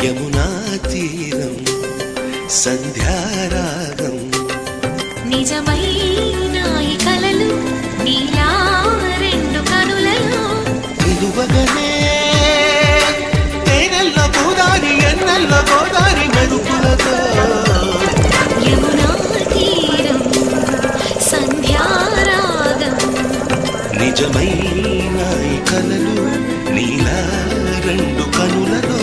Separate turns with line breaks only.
యమునా తీరం సంధ్యారాగం
నిజమైన ఈ కలలు నీలా రెండు కనులలో
నిలువగనే తేనెల్ల గోదారి ఎన్నెల్ల గోదారి మెరుపులతో
యమునా తీరం సంధ్యారాగం
నిజమైన ఈ కలలు నీలా రెండు కనులలో